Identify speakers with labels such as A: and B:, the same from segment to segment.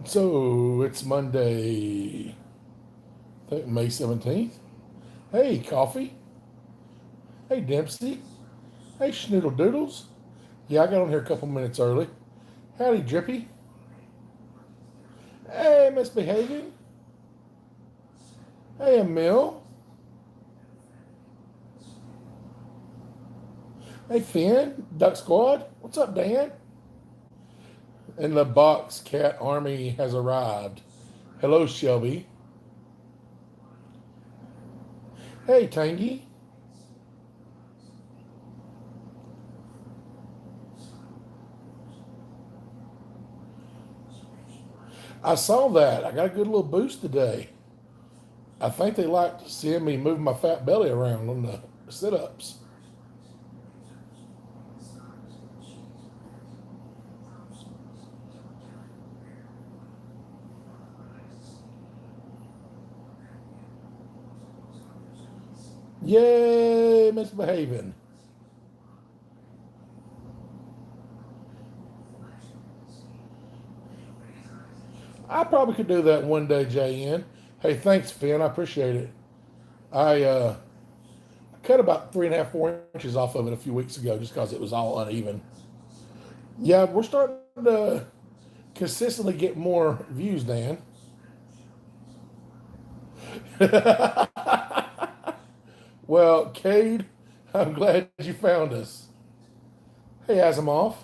A: So it's Monday, I think May 17th. Hey, Coffee. Hey, Dempsey. Hey, Schnoodle Doodles. Yeah, I got on here a couple minutes early. Howdy, Drippy. Hey, Misbehaving. Hey, Emil. Hey, Finn. Duck Squad. What's up, Dan? And the Box Cat Army has arrived. Hello, Shelby. Hey, Tangy. I saw that. I got a good little boost today. I think they liked seeing me move my fat belly around on the sit ups. Yay, misbehaving. I probably could do that one day, JN. Hey, thanks, Finn. I appreciate it. I cut about 3.5, 4 inches off of it a few weeks ago just because it was all uneven. Yeah, we're starting to consistently get more views, Dan. Well, Cade, I'm glad you found us. Hey, Asimov.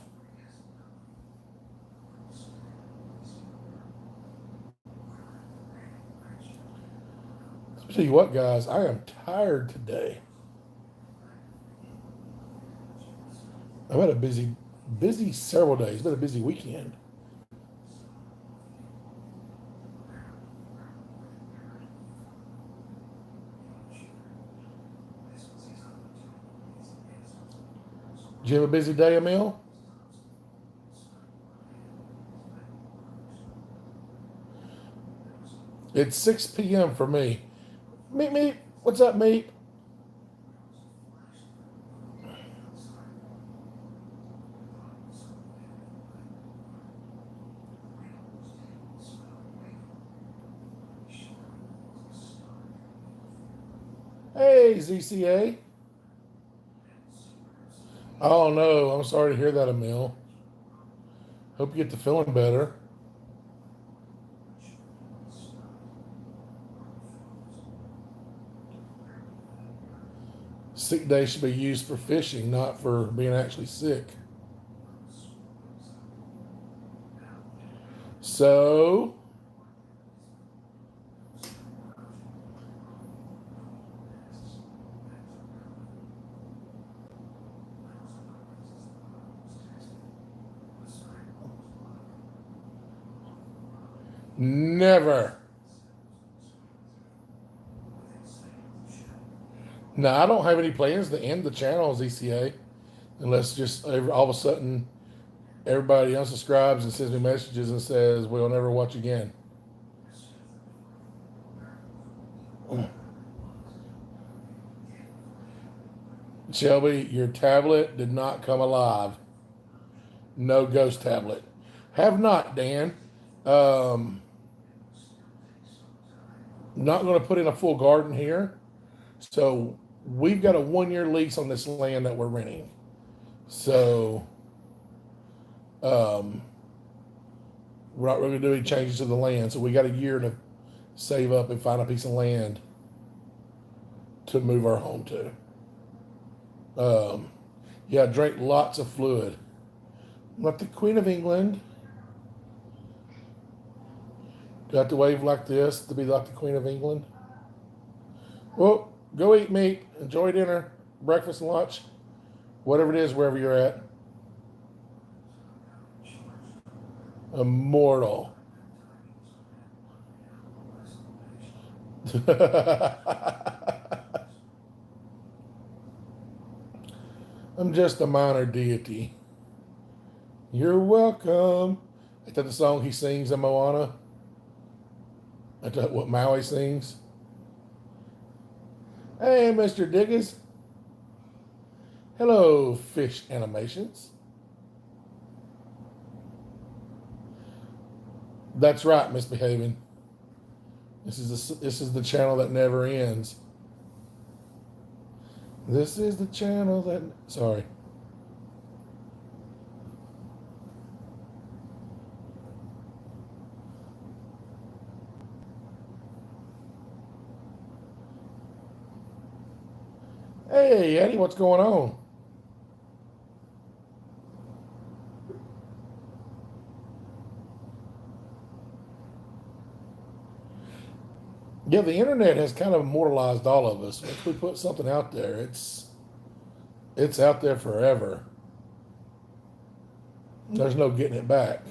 A: I'll tell you what, guys, I am tired today. I've had a busy several days. It's been a busy weekend. Did you have a busy day, Emil? It's 6 p.m. for me. Meet me. What's up, meet? Hey, ZCA. Oh no, I'm sorry to hear that, Emil. Hope you get to feeling better. Sick day should be used for fishing, not for being actually sick. So, never. No, I don't have any plans to end the channel, ZCA, unless just all of a sudden everybody unsubscribes and sends me messages and says we'll never watch again. Shelby, your tablet did not come alive. No ghost tablet. Have not, Dan. Um, not going to put in a full garden here. So we've got a 1 year lease on this land that we're renting. So um, we're not really going to do any changes to the land. So we got a year to save up and find a piece of land to move our home to. Um, yeah, drink lots of fluid. Like the Queen of England. Got to wave like this to be like the Queen of England. Well, go eat meat. Enjoy dinner, breakfast, lunch, whatever it is, wherever you're at. Immortal. I'm just a minor deity. You're welcome. Is that the song he sings in Moana? Is that what Maui sings? Hey, Mr. Diggers. Hello, Fish Animations. That's right, misbehaving. This is the channel that never ends. This is the channel that. Sorry. Hey, Eddie, what's going on? Yeah, the internet has kind of immortalized all of us. Once we put something out there, it's out there forever. There's no getting it back.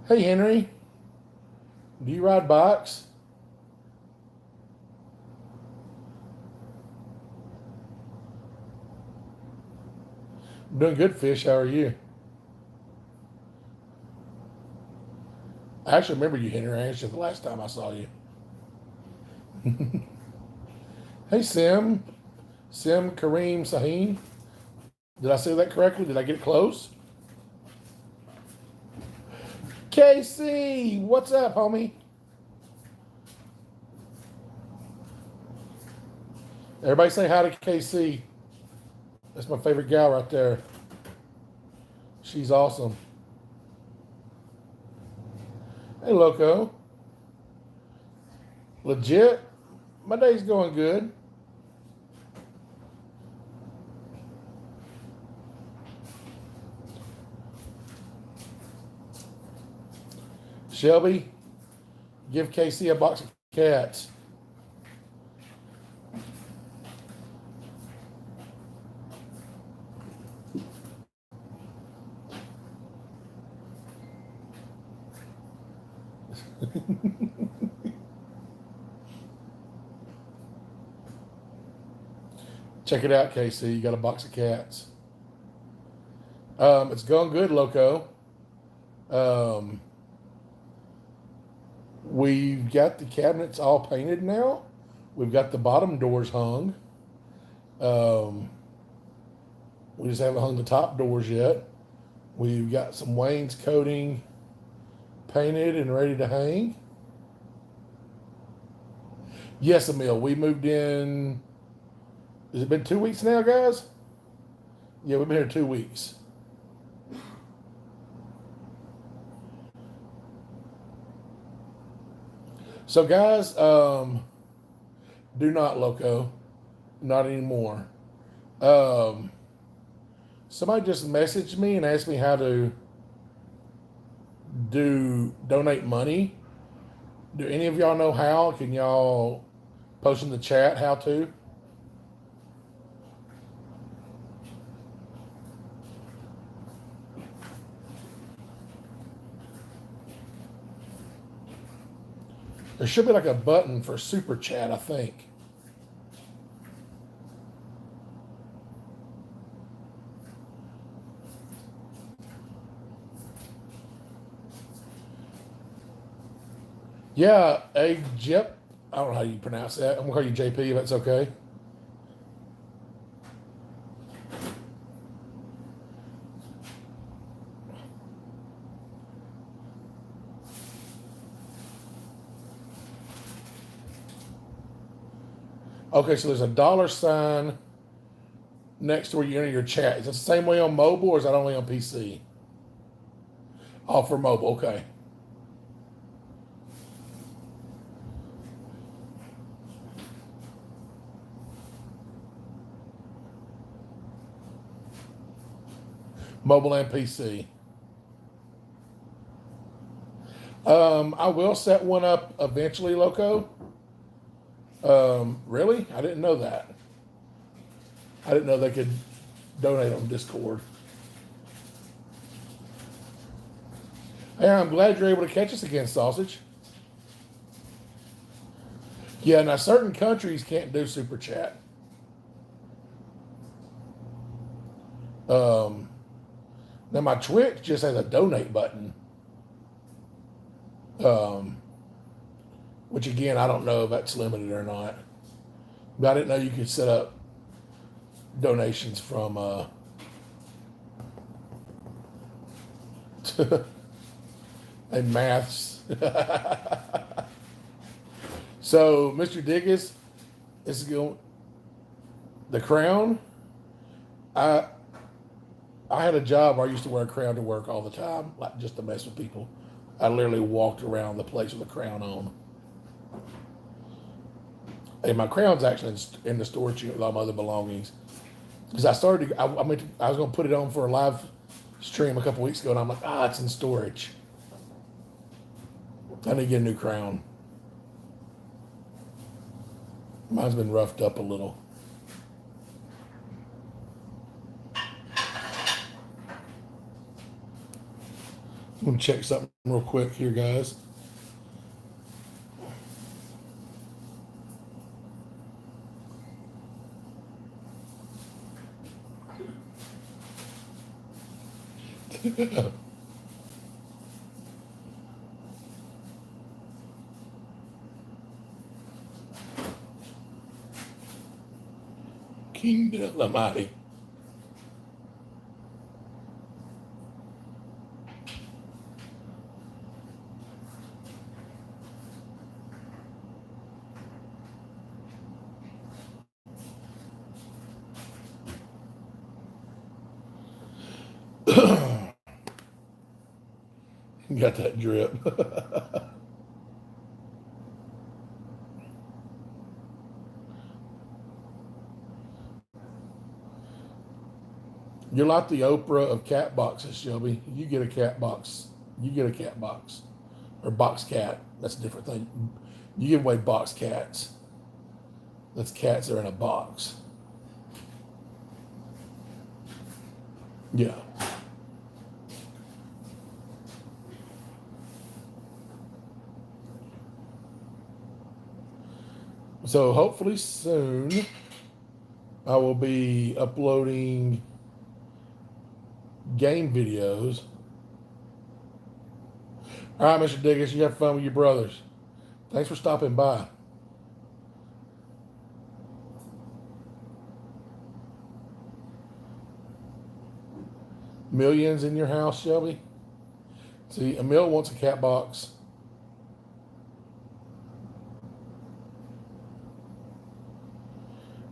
A: Hey, Henry, do you ride bikes? I'm doing good, Fish. How are you? I actually remember you, Henry. I asked you the last time I saw you. Hey, Sim Kareem Saheen. Did I say that correctly? Did I get it close? KC, what's up, homie? Everybody say hi to KC. That's my favorite gal right there. She's awesome. Hey, Loco. Legit. My day's going good. Shelby, give KC a box of cats. Check it out, KC. You got a box of cats. It's going good, Loco. We've got the cabinets all painted now. We've got the bottom doors hung. We just haven't hung the top doors yet. We've got some wainscoting painted and ready to hang. Yes, Emil, we moved in. Has it been 2 weeks now, guys? Yeah, we've been here 2 weeks. So, guys, do not, Loco. Not anymore. Somebody just messaged me and asked me how to donate money. Do any of y'all know how? Can y'all post in the chat how to? There should be like a button for super chat, I think. Yeah, Jep. I don't know how you pronounce that. I'm gonna call you JP if that's okay. Okay, so there's a dollar sign next to where you enter your chat. Is it the same way on mobile or is that only on PC? Oh, for mobile, okay. Mobile and PC. I will set one up eventually, Loco. Really? I didn't know that. I didn't know they could donate on Discord. Hey, I'm glad you're able to catch us again, Sausage. Yeah, now certain countries can't do super chat. Now my Twitch just has a donate button. Which again, I don't know if that's limited or not. But I didn't know you could set up donations from And maths. So, Mr. Diggis, this is going. The crown. I I had a job where I used to wear a crown to work all the time, like just to mess with people. I literally walked around the place with a crown on. And my crown's actually in the storage unit with all my other belongings. Because I was going to put it on for a live stream a couple weeks ago, and I'm like, it's in storage. I need to get a new crown. Mine's been roughed up a little. I'm going to check something real quick here, guys. King Almighty. Got that drip. You're like the Oprah of cat boxes, Shelby. You get a cat box. You get a cat box. Or box cat. That's a different thing. You give away box cats. That's cats that are in a box. Yeah. So hopefully soon I will be uploading game videos. All right, Mr. Diggins, you have fun with your brothers. Thanks for stopping by. Millions in your house, Shelby? See, Emil wants a cat box.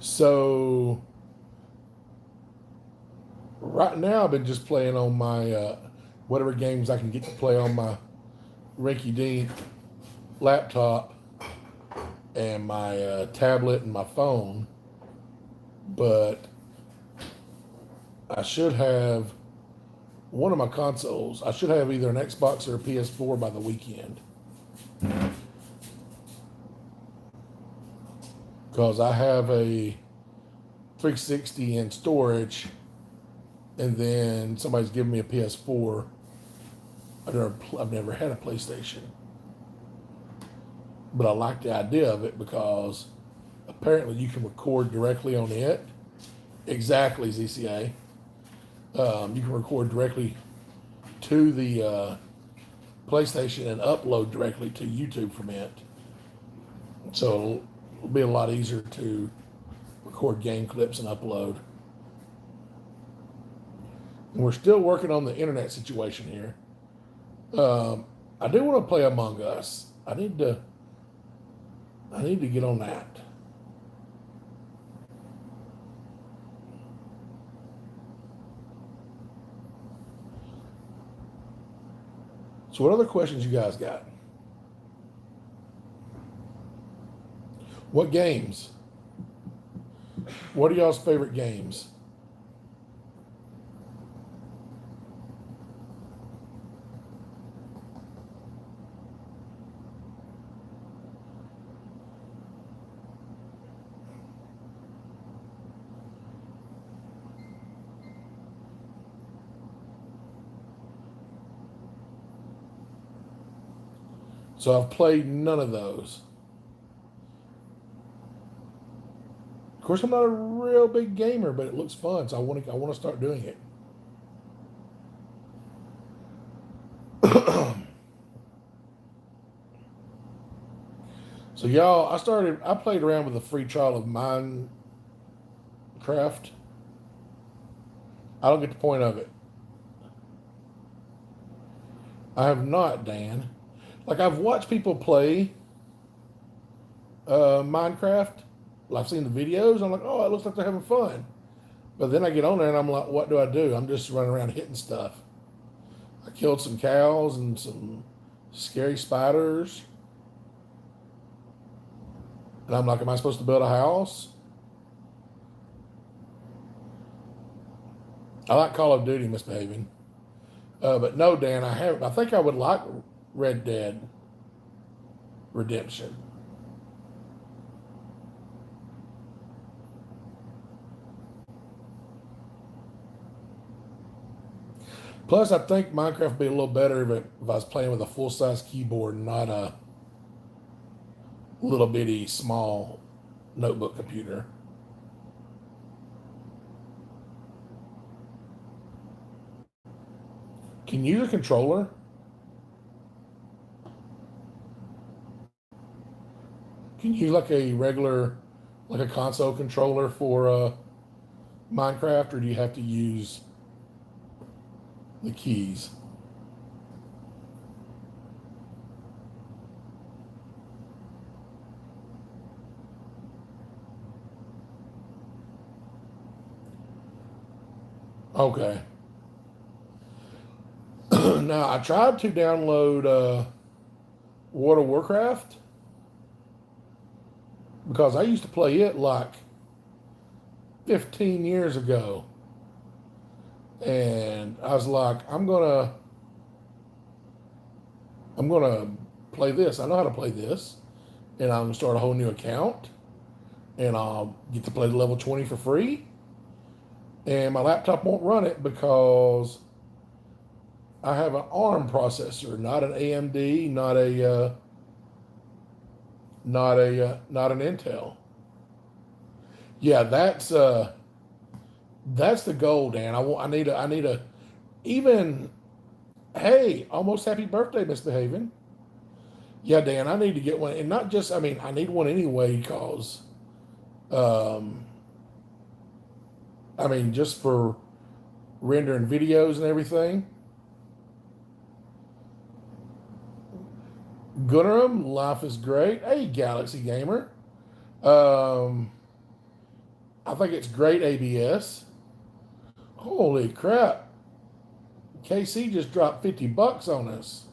A: So right now I've been just playing on my whatever games I can get to play on my rinky dink laptop and my tablet and my phone. But I should have one of my consoles. I should have either an Xbox or a PS4 by the weekend. Because I have a 360 in storage, and then somebody's giving me a PS4. I've never had a PlayStation, but I like the idea of it because apparently you can record directly on it. Exactly, ZCA. You can record directly to the PlayStation and upload directly to YouTube from it. So it'll be a lot easier to record game clips and upload. And we're still working on the internet situation here. I do want to play Among Us. I need to get on that. So what other questions you guys got? What games? What are y'all's favorite games? So I've played none of those. Of course, I'm not a real big gamer, but it looks fun, so I want to start doing it. So y'all, I played around with a free trial of Minecraft. I don't get the point of it. I have not, Dan. Like I've watched people play Minecraft. I've seen the videos. I'm like, oh, it looks like they're having fun. But then I get on there and I'm like, what do I do? I'm just running around hitting stuff. I killed some cows and some scary spiders. And I'm like, am I supposed to build a house? I like Call of Duty misbehaving. But no, Dan, I haven't. I think I would like Red Dead Redemption. Plus, I think Minecraft would be a little better if I was playing with a full size keyboard, not a little bitty small notebook computer. Can you use a controller? Can you use like a regular, like a console controller for Minecraft, or do you have to use the keys? Okay. Now I tried to download World of Warcraft because I used to play it like 15 years ago, and I was like, I'm gonna play this. I know how to play this, and I'm gonna start a whole new account, and I'll get to play the level 20 for free. And my laptop won't run it because I have an ARM processor, not an AMD, not an Intel. Yeah, that's the goal, Dan. I need a even. Hey, almost happy birthday, Misbehaving. Yeah, Dan, I need to get one, and not just. I mean, I need one anyway because, um, I mean, just for rendering videos and everything. Gunnarum, life is great. Hey, Galaxy Gamer. Um, I think it's great ABS. Holy crap. KC just dropped $50 on us.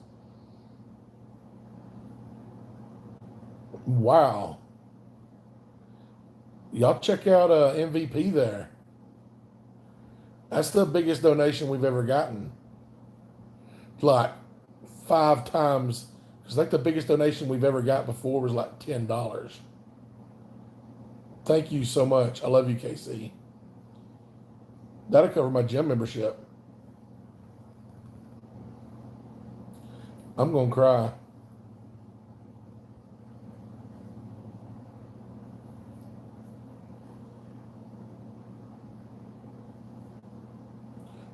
A: Wow. Y'all check out MVP there. That's the biggest donation we've ever gotten. Like 5 times. Because like the biggest donation we've ever got before was like $10. Thank you so much. I love you, KC. That'll cover my gym membership. I'm going to cry.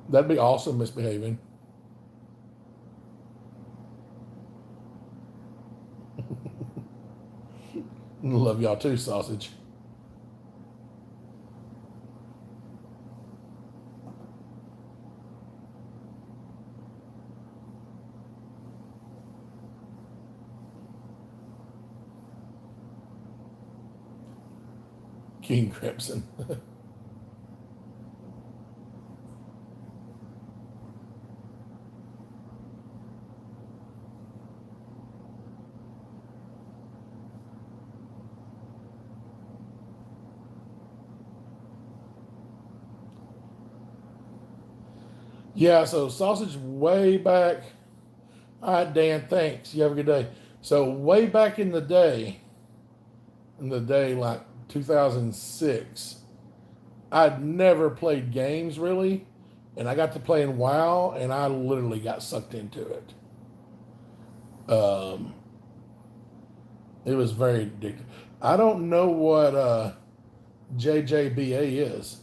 A: That'd be awesome, Misbehaving. Love y'all too, sausage. King Crimson. Yeah, so sausage way back. All right, Dan, thanks. You have a good day. So way back in the day like 2006, I'd never played games really, and I got to playing WoW, and I literally got sucked into it. Um, it was very addictive. I don't know what JJBA is,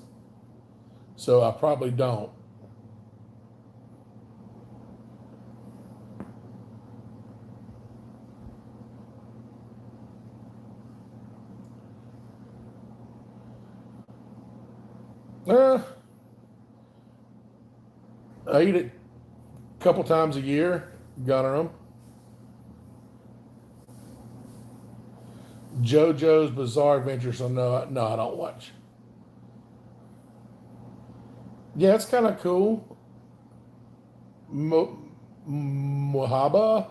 A: so I probably don't. Uh, I eat it a couple times a year. Gunner 'em. JoJo's Bizarre Adventure. So no, I don't watch. Yeah, it's kind of cool. Mohaba.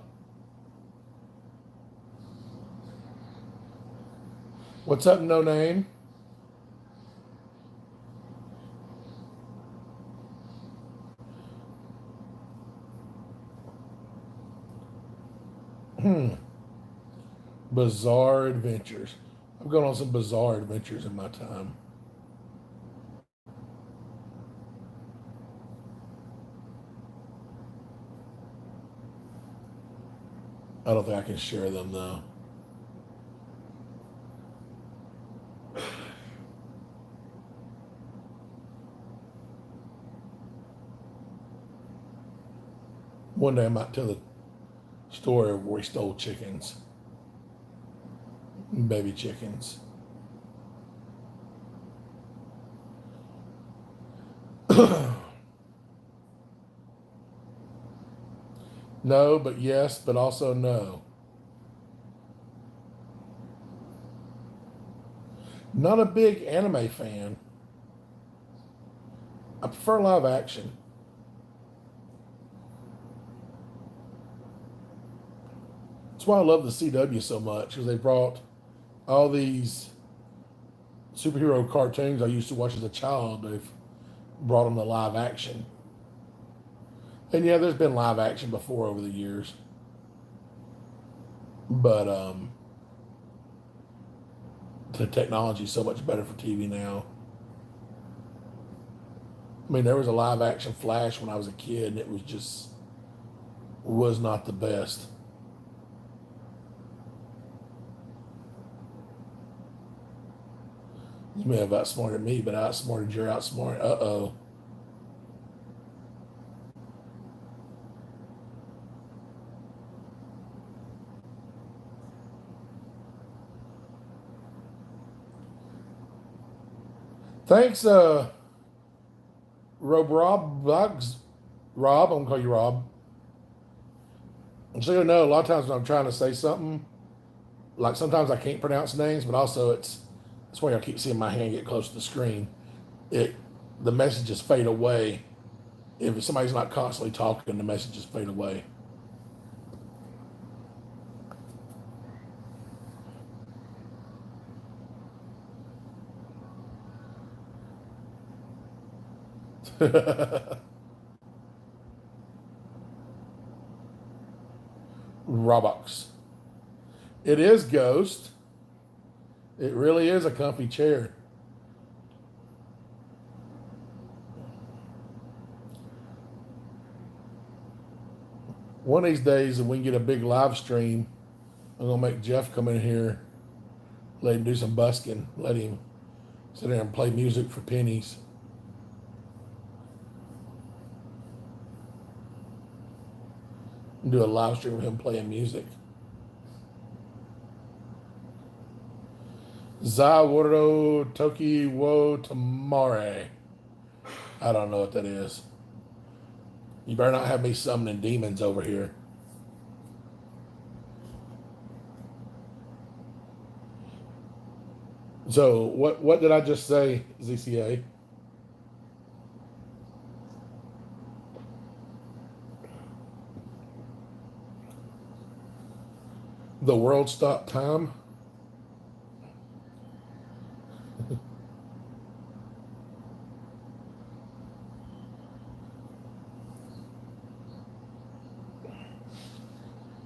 A: What's up, No Name? Bizarre Adventures. I've gone on some bizarre adventures in my time. I don't think I can share them though. One day I might tell the story of where we stole chickens, baby chickens. No, but yes, but also no. Not a big anime fan. I prefer live action. That's why I love the CW so much because they brought all these superhero cartoons I used to watch as a child. They've brought them to live action. And yeah, there's been live action before over the years. But the technology is so much better for TV now. I mean, there was a live action Flash when I was a kid, and it was not the best. You may have outsmarted me, but I outsmarted your outsmart. Uh-oh. Thanks, Rob Bugs. Rob, I'm gonna call you Rob. So you know, a lot of times when I'm trying to say something, like sometimes I can't pronounce names, but also that's why I keep seeing my hand get close to the screen. It the messages fade away. If somebody's not constantly talking, the messages fade away. Robux. It is Ghost. It really is a comfy chair. One of these days, if we can get a big live stream, I'm gonna make Jeff come in here, let him do some busking, let him sit there and play music for pennies. And do a live stream of him playing music. Zaworo Toki wo Tamare. I don't know what that is. You better not have me summoning demons over here. So what did I just say, ZCA? The world stopped time?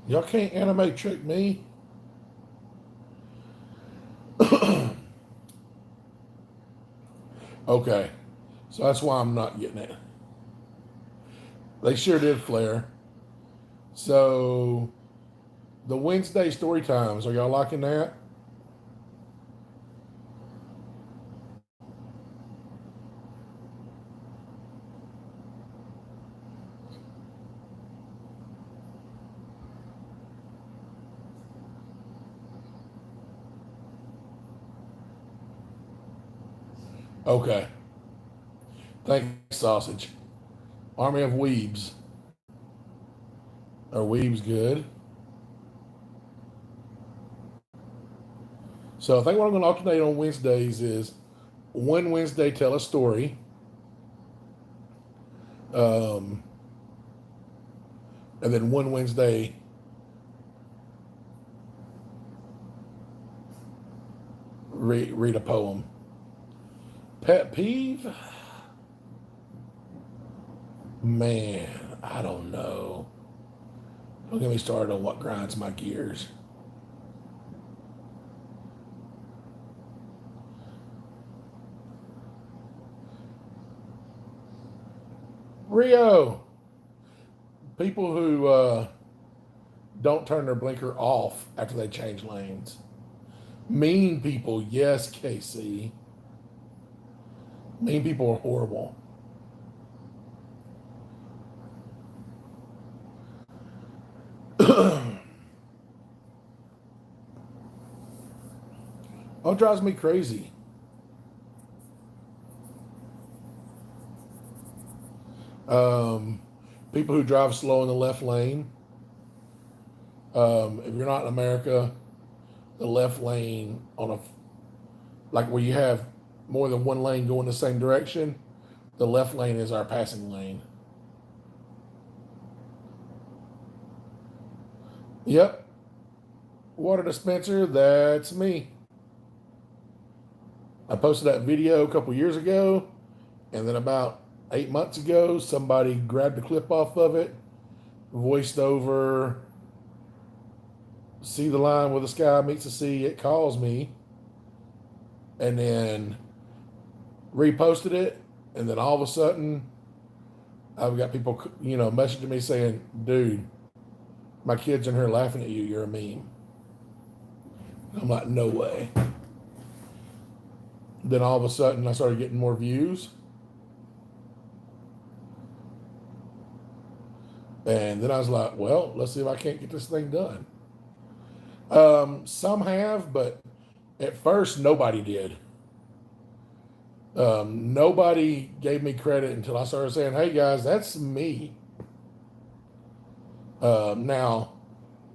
A: Y'all can't anime trick me. Okay. So that's why I'm not getting it. They sure did flare. So the Wednesday story times, are y'all liking that? Okay. Thanks, sausage. Army of Weebs. Or Weeb's good. So I think what I'm going to alternate on Wednesdays is one Wednesday tell a story. And then one Wednesday read a poem. Pet peeve? Man, I don't know. Don't get me started on what grinds my gears. Rio, people who don't turn their blinker off after they change lanes. Mean people, yes, KC. Mean people are horrible. Oh, it drives me crazy. People who drive slow in the left lane. If you're not in America, the left lane on a like where you have more than one lane going the same direction, the left lane is our passing lane. Yep. Water dispenser, that's me. I posted that video a couple years ago, and then about 8 months ago, somebody grabbed a clip off of it, voiced over, see the line where the sky meets the sea, it calls me, and then reposted it, and then all of a sudden, I've got people, messaging me saying, dude, my kid's in here laughing at you, you're a meme. I'm like, no way. Then all of a sudden, I started getting more views. And then I was like, well, let's see if I can't get this thing done. Some have, but at first, nobody did. Nobody gave me credit until I started saying, hey guys, that's me. Now,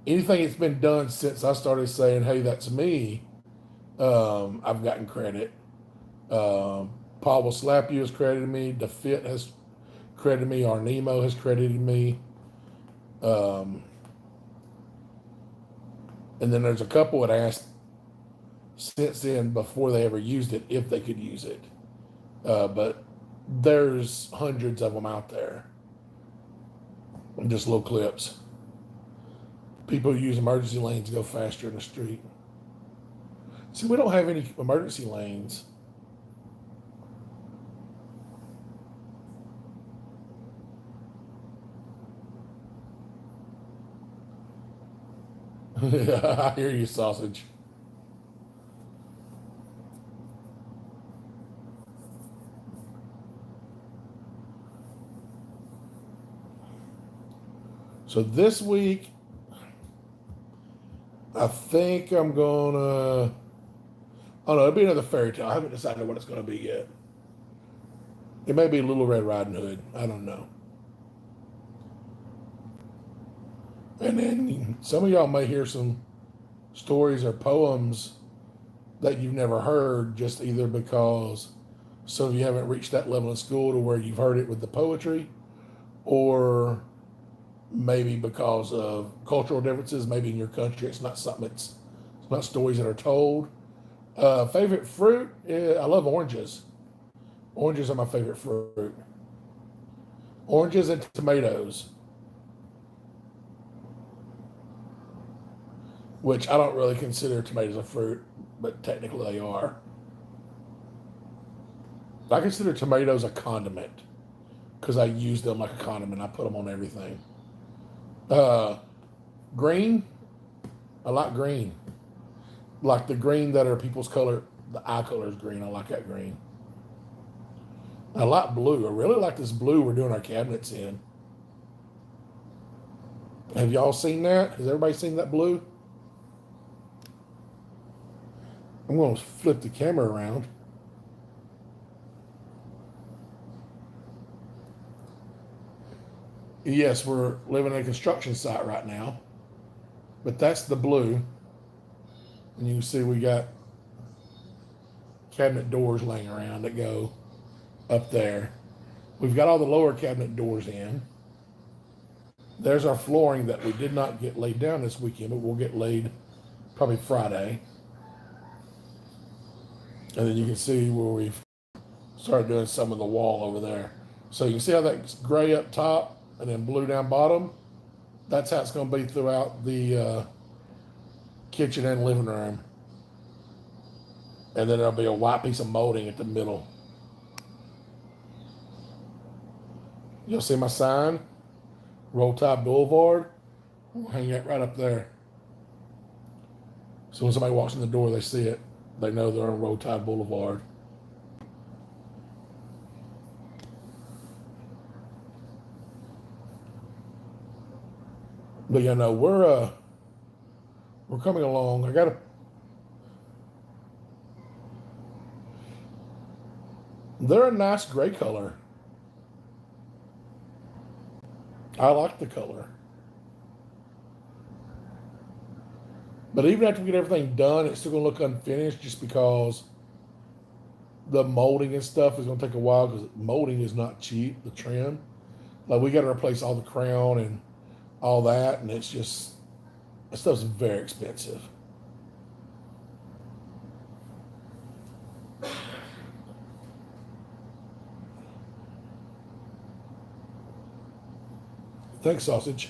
A: anything that's been done since I started saying, hey, that's me, I've gotten credit. Paul Will Slap You has credited me. DeFit has credited me. Arnemo has credited me. And then there's a couple that asked since then, before they ever used it, if they could use it. But there's hundreds of them out there. Just little clips. People who use emergency lanes go faster in the street. See, we don't have any emergency lanes. I hear you, sausage. So this week, I think I'm gonna. Oh no, it'll be another fairy tale. I haven't decided what it's gonna be yet. It may be Little Red Riding Hood. I don't know. And then some of y'all may hear some stories or poems that you've never heard, just either because some of you haven't reached that level in school to where you've heard it with the poetry, or maybe because of cultural differences. Maybe in your country, it's not stories that are told. Favorite fruit? I love oranges. Oranges are my favorite fruit. Oranges and tomatoes, which I don't really consider tomatoes a fruit, but technically they are. I consider tomatoes a condiment because I use them like a condiment. I put them on everything. Green, I like green. Like the green that are people's color, the eye color is green. I like that green. I like blue. I really like this blue we're doing our cabinets in. Have y'all seen that? Has everybody seen that blue? I'm going to flip the camera around. Yes, we're living in a construction site right now, but that's the blue. And you can see we got cabinet doors laying around that go up there. We've got all the lower cabinet doors in. There's our flooring that we did not get laid down this weekend, but we'll get laid probably Friday. And then you can see where we've started doing some of the wall over there. So you can see how that's gray up top and then blue down bottom. That's how it's going to be throughout the kitchen and living room. And then there'll be a white piece of molding at the middle. You'll see my sign, Roll Tide Boulevard. We'll hang it right up there. So when somebody walks in the door, they see it. They know they're on Roll Tide Boulevard. But you know, we're coming along. They're a nice gray color. I like the color. But even after we get everything done, it's still gonna look unfinished just because the molding and stuff is gonna take a while because molding is not cheap, the trim. Like we gotta replace all the crown and all that, and it's just that stuff's very expensive. Thanks, sausage.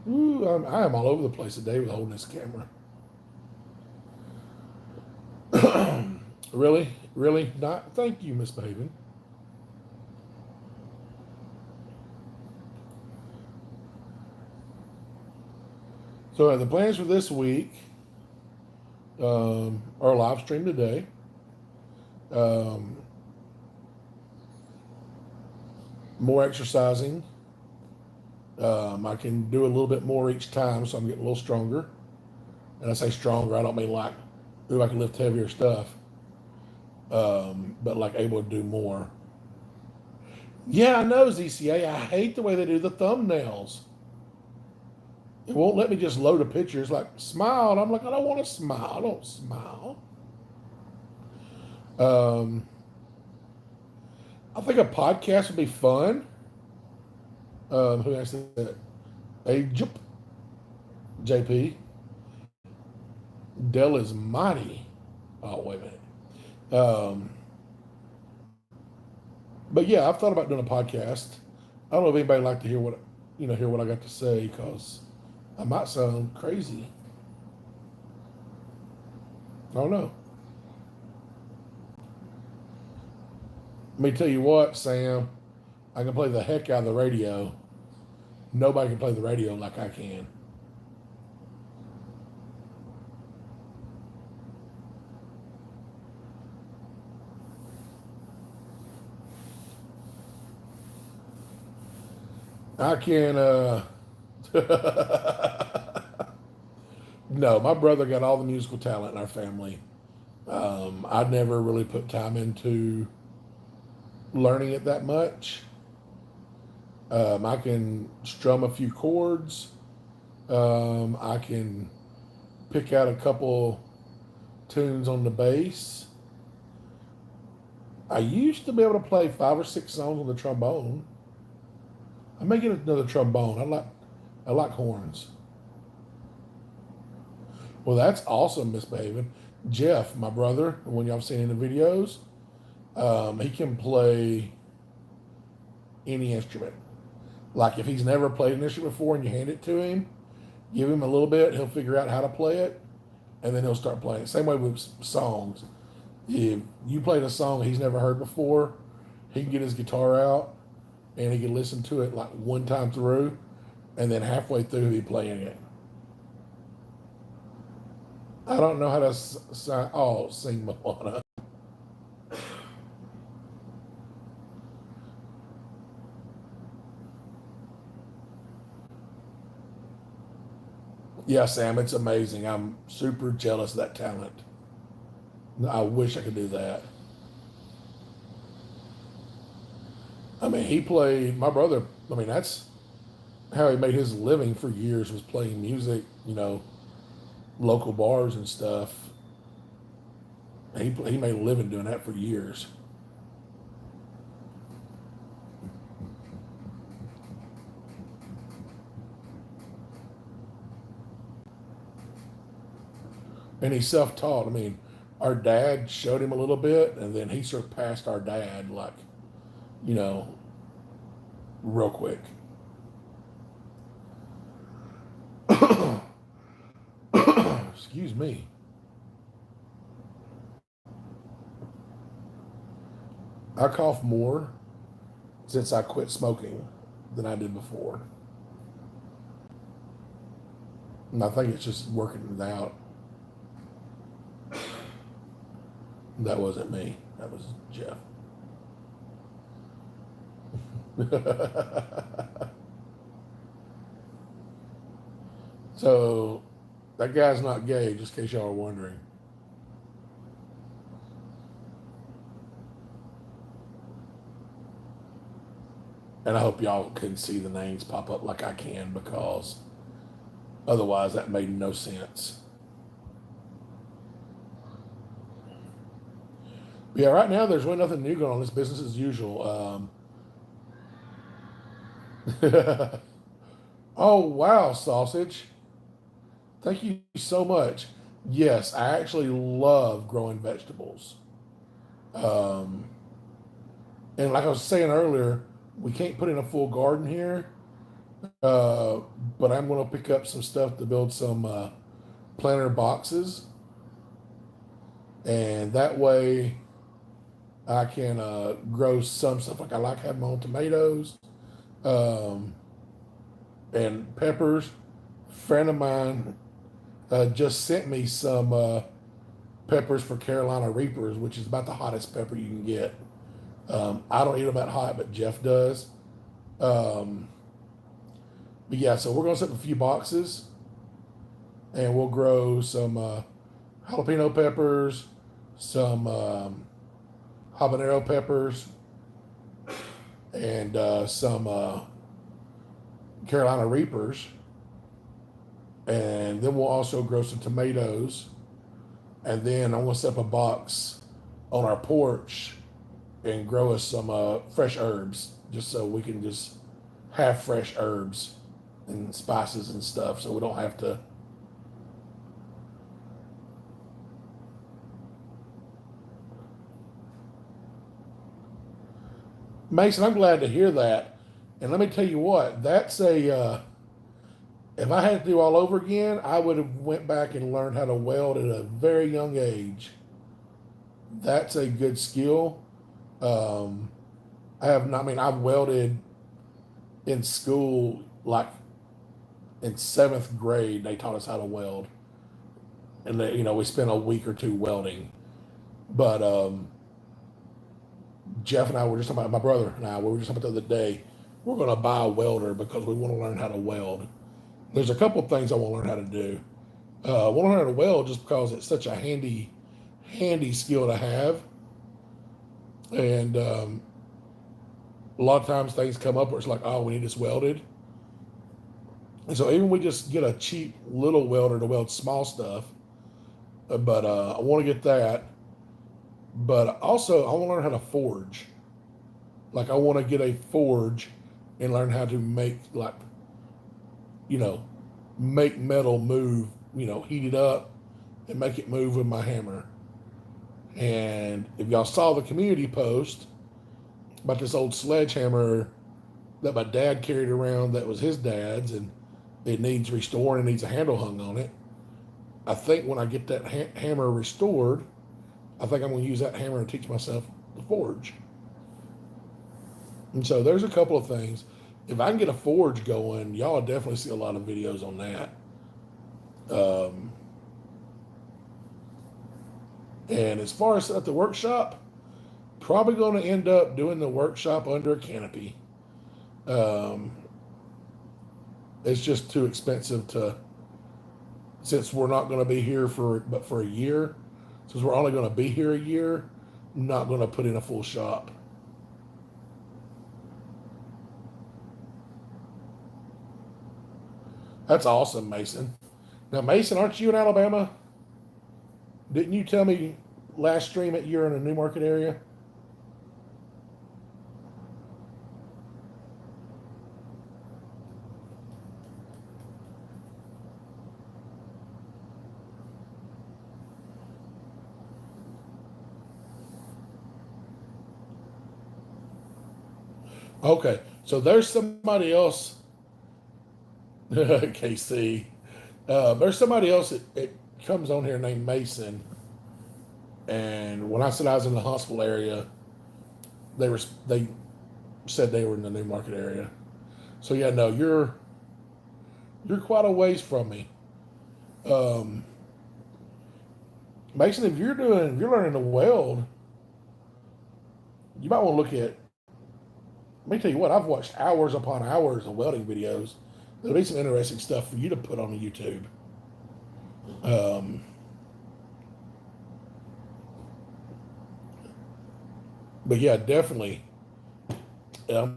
A: Ooh, I am all over the place today with holding this camera. Really? Really? Not? Thank you, Miss Maven. So the plans for this week are live stream today. Um, more exercising. I can do a little bit more each time, so I'm getting a little stronger. And I say stronger, I don't mean like, ooh, I can lift heavier stuff, but like able to do more. Yeah, I know, ZCA. I hate the way they do the thumbnails. It won't let me just load a picture. It's like, smile. And I'm like, I don't want to smile. I don't smile. I think a podcast would be fun. Who asked that? Jump. JP. Dell is mighty. Oh, wait a minute. But yeah, I've thought about doing a podcast. I don't know if anybody would like to hear what I got to say because I might sound crazy. I don't know. Let me tell you what, Sam. I can play the heck out of the radio. Nobody can play the radio like I can. I can. No, my brother got all the musical talent in our family. I'd never really put time into learning it that much. I can strum a few chords. I can pick out a couple tunes on the bass. I used to be able to play 5 or 6 songs on the trombone. I may get another trombone. I like horns. Well, that's awesome, Miss Maven. Jeff, my brother, when y'all seen in the videos, he can play any instrument. Like if he's never played an instrument before and you hand it to him, give him a little bit, he'll figure out how to play it, and then he'll start playing. Same way with songs. If you played a song he's never heard before, he can get his guitar out and he can listen to it like one time through, and then halfway through he'll be playing it. I don't know how to sing Moana. Yeah, Sam, it's amazing. I'm super jealous of that talent. I wish I could do that. I mean, he played, my brother, I mean, that's how he made his living for years, was playing music, local bars and stuff. He made a living doing that for years. And he's self taught. I mean, our dad showed him a little bit, and then he surpassed our dad, like, you know, real quick. Excuse me. I cough more since I quit smoking than I did before. And I think it's just working it out. That wasn't me. That was Jeff. So that guy's not gay, just in case y'all are wondering. And I hope y'all can see the names pop up like I can, because otherwise that made no sense. Yeah, right now there's really nothing new going on. It's business as usual. Oh, wow, sausage. Thank you so much. Yes, I actually love growing vegetables. Um, and like I was saying earlier, we can't put in a full garden here, uh, but I'm going to pick up some stuff to build some planter boxes. And that way I can grow some stuff. Like I like having my own tomatoes um, and peppers. A friend of mine just sent me some peppers for Carolina Reapers, which is about the hottest pepper you can get. I don't eat them that hot, but Jeff does. Um, but yeah, so we're going to set up a few boxes, and we'll grow some jalapeno peppers, some habanero peppers, and some Carolina Reapers. And then we'll also grow some tomatoes. And then I'm going to set up a box on our porch and grow us some fresh herbs, just so we can just have fresh herbs and spices and stuff, so we don't have to. Mason, I'm glad to hear that. And let me tell you what, that's if I had to do all over again, I would have went back and learned how to weld at a very young age. That's a good skill. Um, I have not, I mean, I've welded in school, like in seventh grade, they taught us how to weld. And, we spent a week or two welding. But Jeff and I were just talking about, my brother and I, we were just talking about the other day, we're going to buy a welder because we want to learn how to weld. There's a couple of things I want to learn how to do. I want to learn how to weld just because it's such a handy skill to have. And a lot of times things come up where it's like, oh, we need this welded. And so even we just get a cheap little welder to weld small stuff. But I want to get that. But also, I want to learn how to forge. Like, I want to get a forge and learn how to make, like, you know, make metal move, heat it up and make it move with my hammer. And if y'all saw the community post about this old sledgehammer that my dad carried around that was his dad's, and it needs restoring and needs a handle hung on it, I think when I get that hammer restored, I think I'm going to use that hammer and teach myself to forge. And so there's a couple of things. If I can get a forge going, y'all will definitely see a lot of videos on that. And as far as at the workshop, probably going to end up doing the workshop under a canopy. Um, it's just too expensive to, since we're not going to be here for a year. Since we're only going to be here a year, I'm not going to put in a full shop. That's awesome, Mason. Now, Mason, aren't you in Alabama? Didn't you tell me last stream that you're in a New Market area? Okay, so there's somebody else, KC. There's somebody else that comes on here named Mason. And when I said I was in the Huntsville area, they said they were in the New Market area. So yeah, no, you're quite a ways from me. Mason, if you're learning to weld, you might want to look at. Let me tell you what, I've watched hours upon hours of welding videos. There'll be some interesting stuff for you to put on YouTube. But yeah, definitely. I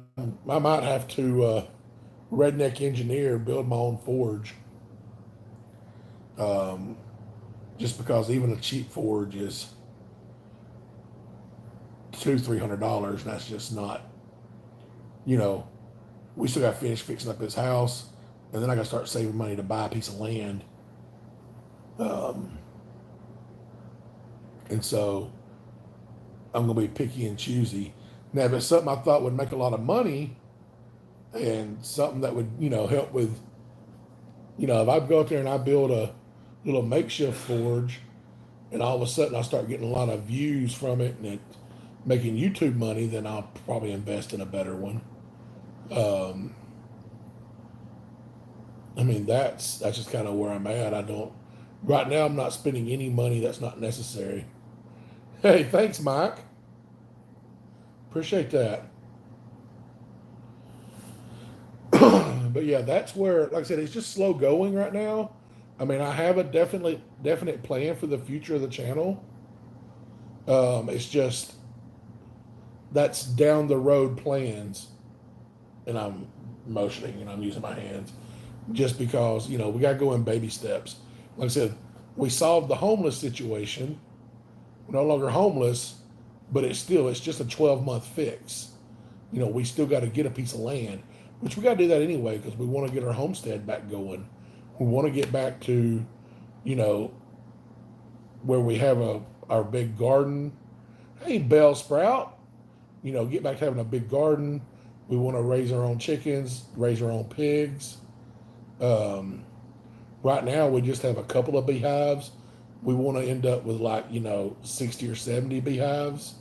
A: might have to redneck engineer, build my own forge. Just because even a cheap forge is $200-300, and that's just not. We still got to finish fixing up his house, and then I got to start saving money to buy a piece of land. And so I'm going to be picky and choosy. Now, if it's something I thought would make a lot of money and something that would, help with, if I go out there and I build a little makeshift forge and all of a sudden I start getting a lot of views from it and it making YouTube money, then I'll probably invest in a better one. That's just kind of where I'm at. Right now I'm not spending any money that's not necessary. Hey, thanks, Mike. Appreciate that. But yeah, that's where, like I said, it's just slow going right now. I have a definite plan for the future of the channel. It's just that's down the road plans, and I'm motioning and I'm using my hands just because we got to go in baby steps. Like I said, we solved the homeless situation. We're no longer homeless, but it's just a 12-month fix. We still got to get a piece of land, which we got to do that anyway because we want to get our homestead back going. We want to get back to, where we have our big garden. Hey, Bell Sprout, get back to having a big garden. We want to raise our own chickens, raise our own pigs. Right now, we just have a couple of beehives. We want to end up with 60 or 70 beehives.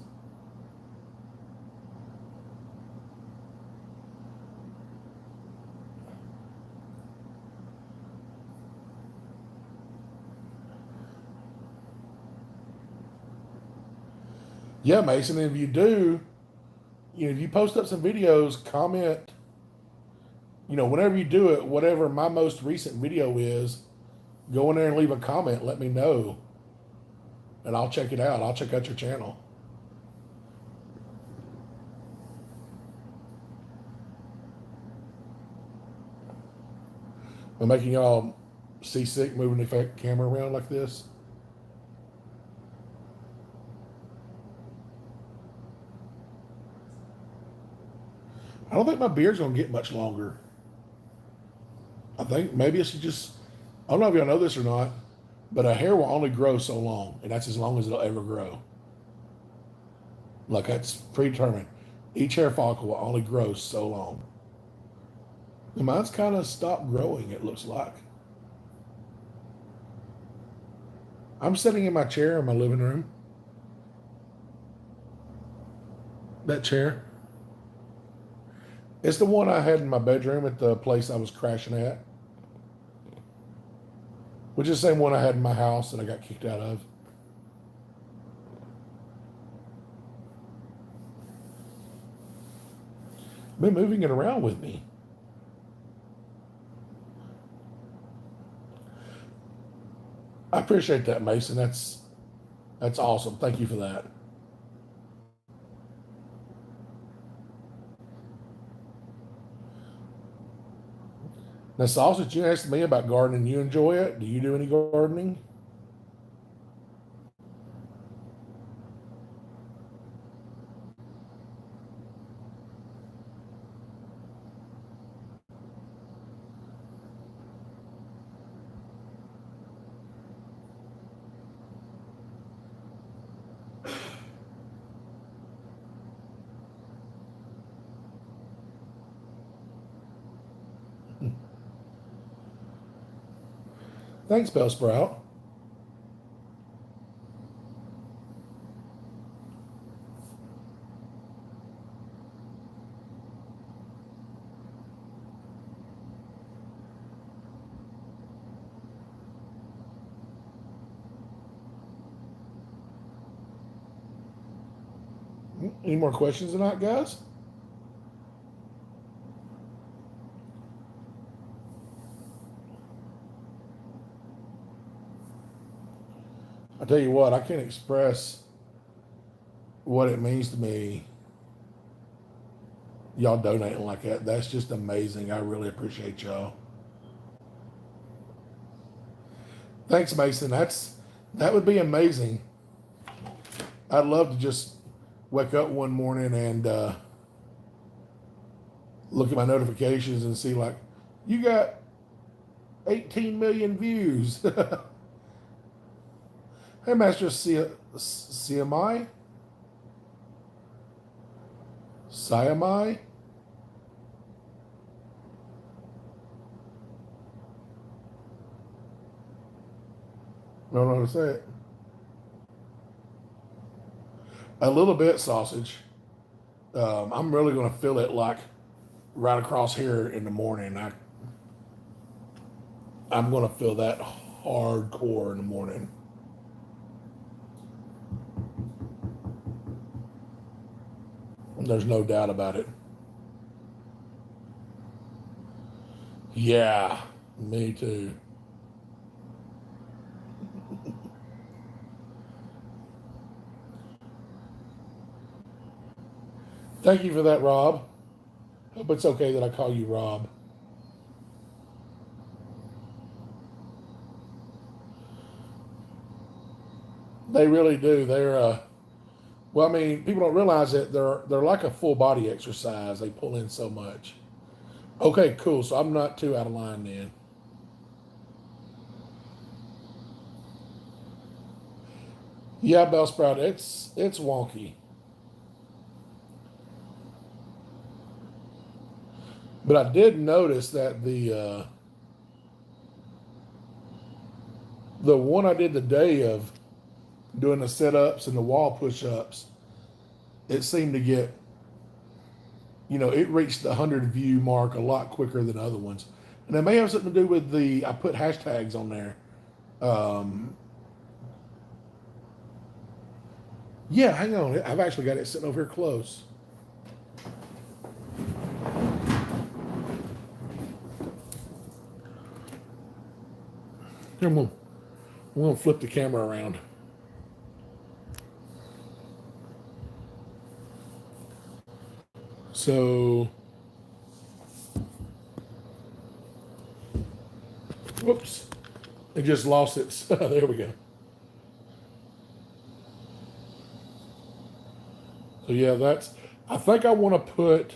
A: Yeah, Mason, if you do, if you post up some videos, comment, whenever you do it, whatever my most recent video is, go in there and leave a comment. Let me know. And I'll check it out. I'll check out your channel. I'm making y'all seasick moving the camera around like this. I don't think my beard's going to get much longer. I think maybe it's just, I don't know if y'all know this or not, but a hair will only grow so long, and that's as long as it'll ever grow. That's predetermined. Each hair follicle will only grow so long. And mine's kind of stopped growing, it looks like. I'm sitting in my chair in my living room. That chair. It's the one I had in my bedroom at the place I was crashing at. Which is the same one I had in my house that I got kicked out of. I've been moving it around with me. I appreciate that, Mason. That's awesome. Thank you for that. Now, Sausage, you asked me about gardening. You enjoy it? Do you do any gardening? Thanks, Bellsprout. Any more questions tonight, guys? I tell you what, I can't express what it means to me. Y'all donating like that. That's just amazing. I really appreciate y'all. Thanks, Mason. That would be amazing. I'd love to just wake up one morning and look at my notifications and see like, you got 18 million views. Hey, Master CMI? Siamai? Don't know how to say it. A little bit, Sausage. I'm really going to feel it like right across here in the morning. I'm going to feel that hardcore in the morning. There's no doubt about it. Yeah, me too. Thank you for that, Rob. Hope it's okay that I call you Rob. They really do. Well, I mean, people don't realize that they're like a full body exercise. They pull in so much. Okay, cool. So I'm not too out of line then. Yeah, Bellsprout, it's wonky. But I did notice that the one I did the day of doing the sit ups and the wall push ups, it seemed to get, it reached the 100 view mark a lot quicker than other ones. And it may have something to do with I put hashtags on there. Um, yeah, hang on. I've actually got it sitting over here close. Here, I'm gonna flip the camera around. So, whoops, it just lost its. There we go. So yeah, I think I want to put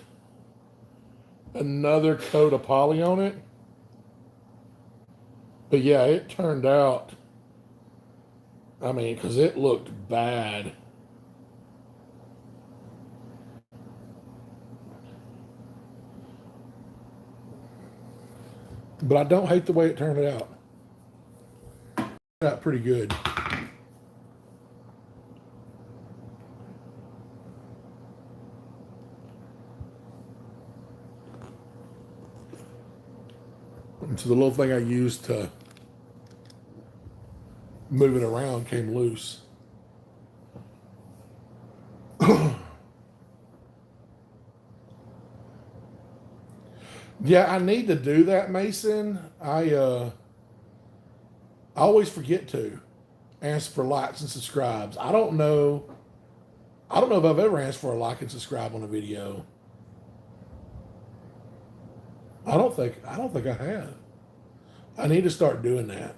A: another coat of poly on it. But yeah, it turned out. I mean, because it looked bad. But I don't hate the way it turned out. Turned out pretty good. And so the little thing I used to move it around came loose. Yeah, I need to do that, Mason. I always forget to. ask for likes and subscribes. I don't know. I don't know if I've ever asked for a like and subscribe on a video. I don't think I have. I need to start doing that.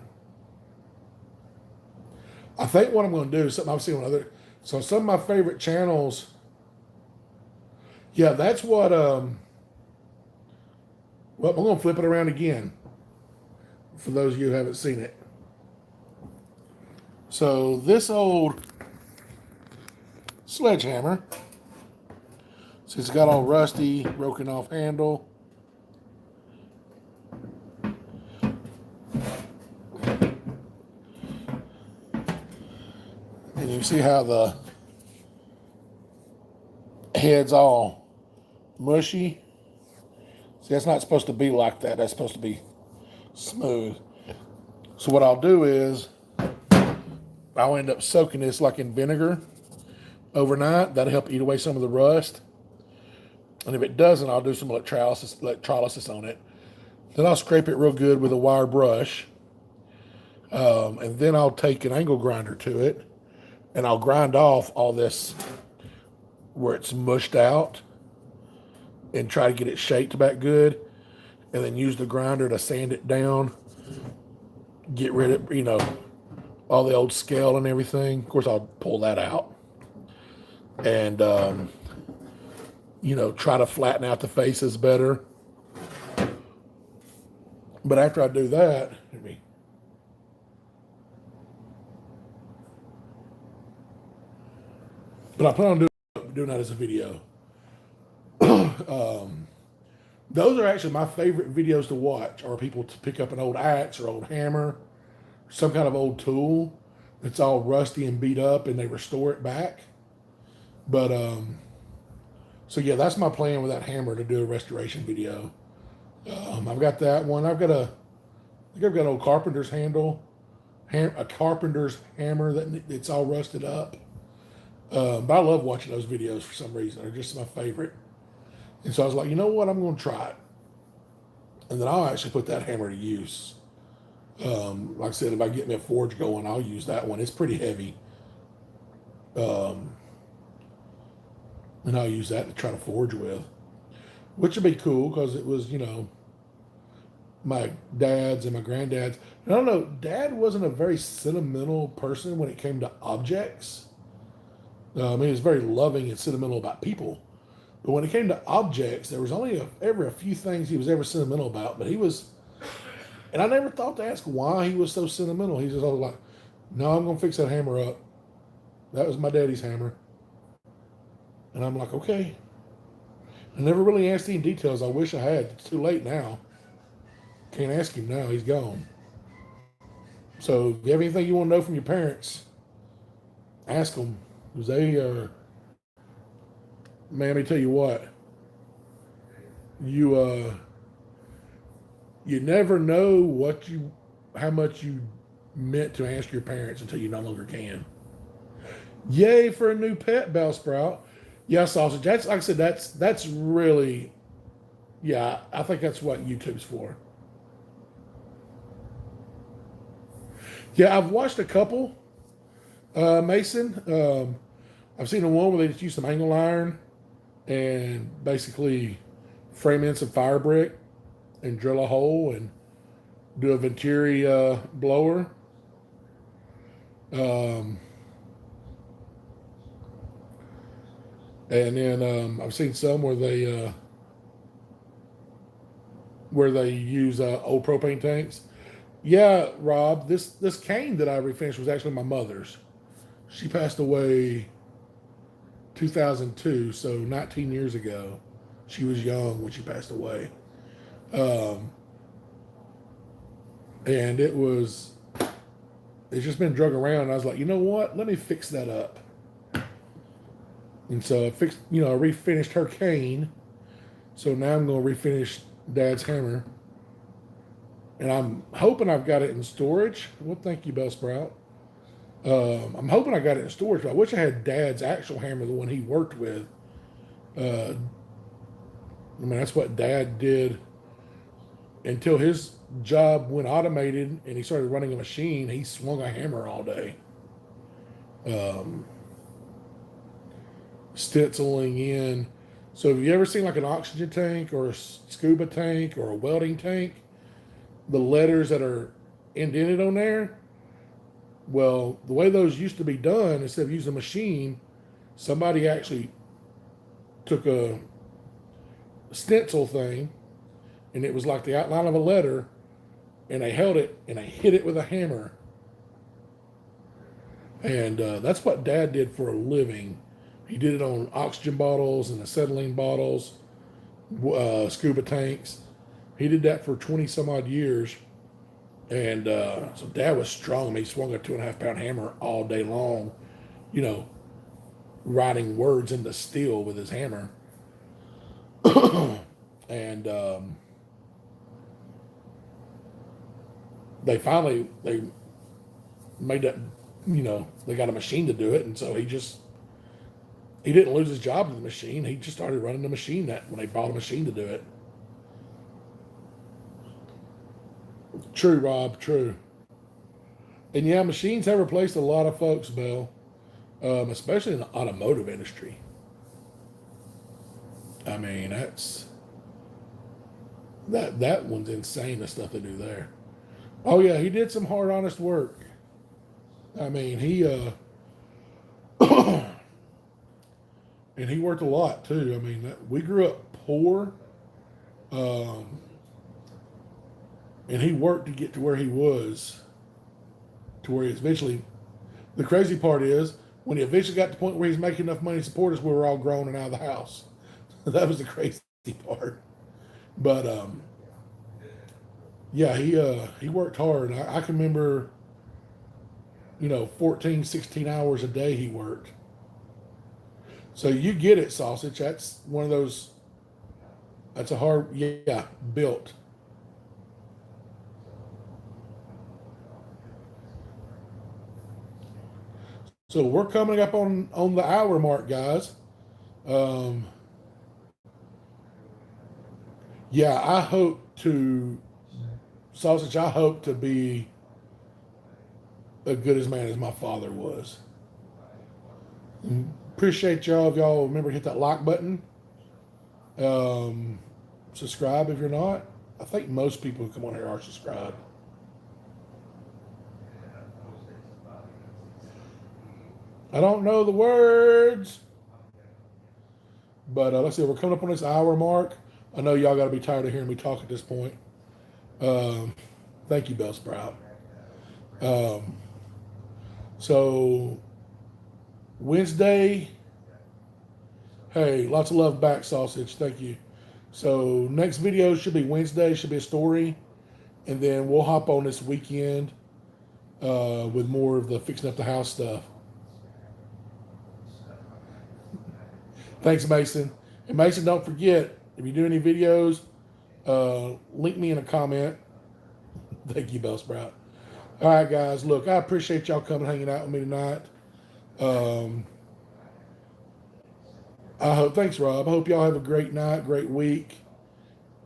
A: I think what I'm going to do is something I've seen on other. So some of my favorite channels. Yeah, that's what. Well, I'm going to flip it around again. For those of you who haven't seen it. So this old sledgehammer. So it's got all rusty, broken off handle. And you see how the head's all mushy. See, that's not supposed to be like that. That's supposed to be smooth. So what I'll do is I'll end up soaking this like in vinegar overnight. That'll help eat away some of the rust. And if it doesn't, I'll do some electrolysis on it. Then I'll scrape it real good with a wire brush. And then I'll take an angle grinder to it and I'll grind off all this where it's mushed out and try to get it shaped back good. And then use the grinder to sand it down. Get rid of, all the old scale and everything. Of course, I'll pull that out. And, try to flatten out the faces better. But after I do that, but I plan on doing that as a video. Those are actually my favorite videos to watch, are people to pick up an old axe or old hammer, some kind of old tool that's all rusty and beat up, and they restore it back. But so yeah, that's my plan with that hammer, to do a restoration video. I've got that one. I think I've got an old carpenter's handle, a carpenter's hammer it's all rusted up. But I love watching those videos for some reason. They're just my favorite. And so I was like, you know what? I'm going to try it. And then I'll actually put that hammer to use. Like I said, if I get me a forge going, I'll use that one. It's pretty heavy. And I'll use that to try to forge with. Which would be cool because it was, my dad's and my granddad's. And I don't know, Dad wasn't a very sentimental person when it came to objects. He was very loving and sentimental about people. But when it came to objects, there was only ever a few things he was ever sentimental about. But he was, and I never thought to ask why he was so sentimental. He just always like, no, I'm going to fix that hammer up. That was my daddy's hammer. And I'm like, okay. I never really asked any details. I wish I had. It's too late now. Can't ask him now. He's gone. So if you have anything you want to know from your parents, ask them. Because they are, man, let me tell you what. You never know how much you meant to ask your parents until you no longer can. Yay for a new pet, Bellsprout. Yeah, sausage. That's, like I said, that's really, yeah, I think that's what YouTube's for. Yeah, I've watched a couple, Mason. I've seen the one where they just use some angle iron and basically frame in some fire brick and drill a hole and do a Venturi blower. And then I've seen some where they use old propane tanks. Yeah, Rob, this cane that I refinished was actually my mother's. She passed away 2002, so 19 years ago. She was young when she passed away. And it's just been drug around. And I was like, you know what? Let me fix that up. And so I refinished her cane. So now I'm going to refinish Dad's hammer. And I'm hoping I've got it in storage. Well, thank you, Bellsprout. I'm hoping I got it in storage, but I wish I had Dad's actual hammer, the one he worked with. That's what Dad did until his job went automated and he started running a machine. He swung a hammer all day. um, stenciling in. So have you ever seen like an oxygen tank or a scuba tank or a welding tank? The letters that are indented on there. Well, the way those used to be done, instead of using a machine, somebody actually took a stencil thing, and it was like the outline of a letter, and they held it and they hit it with a hammer. And that's what Dad did for a living. He did it on oxygen bottles and acetylene bottles, scuba tanks. He did that for 20 some odd years. And so Dad was strong. I mean, he swung a 2.5 pound hammer all day long, you know, writing words into steel with his hammer. And they made that, you know, they got a machine to do it. And so he didn't lose his job with the machine. He just started running the machine that when they bought a machine to do it. True, Rob, true. And yeah, machines have replaced a lot of folks, Bill, especially in the automotive industry. I mean, that one's insane, the stuff they do there. Oh yeah, he did some hard, honest work. I mean, he and he worked a lot too. I mean, we grew up poor, um, and he worked to get to where he was, to where he's eventually. The crazy part is when he eventually got to the point where he's making enough money to support us, we were all grown and out of the house. That was the crazy part. But yeah, he worked hard. I can remember, you know, 14, 16 hours a day he worked. So you get it, sausage. That's one of those. That's a hard, yeah, built. So we're coming up on the hour mark, guys. Um, yeah, I hope to sausage. I hope to be as good as man as my father was. Appreciate y'all. If y'all remember to hit that like button. Um, Subscribe if you're not. I think most people who come on here are subscribed. I don't know the words, but let's see. We're coming up on this hour mark. I know y'all got to be tired of hearing me talk at this point. Um, Thank you, Bell Sprout. Um, so Wednesday. Hey, lots of love back, sausage. Thank you. So next video should be Wednesday. Should be a story, and then we'll hop on this weekend with more of the fixing up the house stuff. Thanks, Mason. And Mason, don't forget, if you do any videos, link me in a comment. Thank you, Bell Sprout. All right, guys. Look, I appreciate y'all coming hanging out with me tonight. Um, thanks, Rob. I hope y'all have a great night, great week.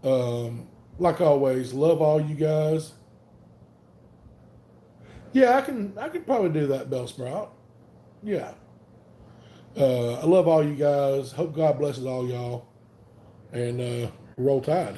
A: Like always, love all you guys. Yeah, I can probably do that, Bell Sprout. Yeah. I love all you guys. Hope God blesses all y'all. And roll tide.